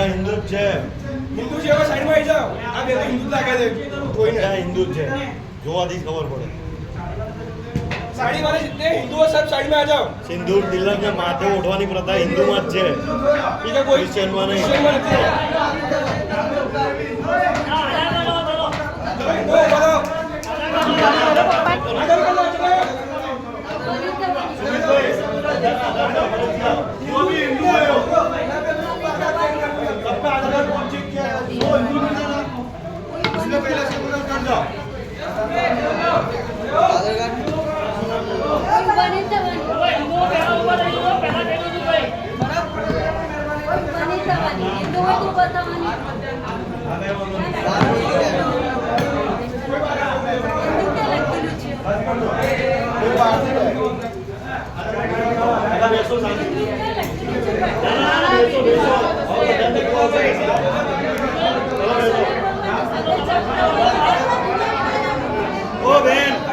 હિન્દુ છે. હિન્દુ છે હવે સાઈડમાં આવી જાઓ. આ બે તો હિન્દુ લાગે છે. કોઈ નહીં હિન્દુ છે. જોવાથી ખબર પડે. સાડી વાળા जितने हिंदू है सब साइड में आ जाओ. सिंदूर तिलक ने माथे ओढ़વાની प्रथा હિન્દુમાં જ છે. બીજા કોઈ ક્રિશ્ચિયનમાં નહીં. जो भी हिंदू है सबका आधार कार्ड चेक किया है. जो हिंदू नहीं है उसने पहले से पूरा कर दो. आधार कार्ड ओ बहन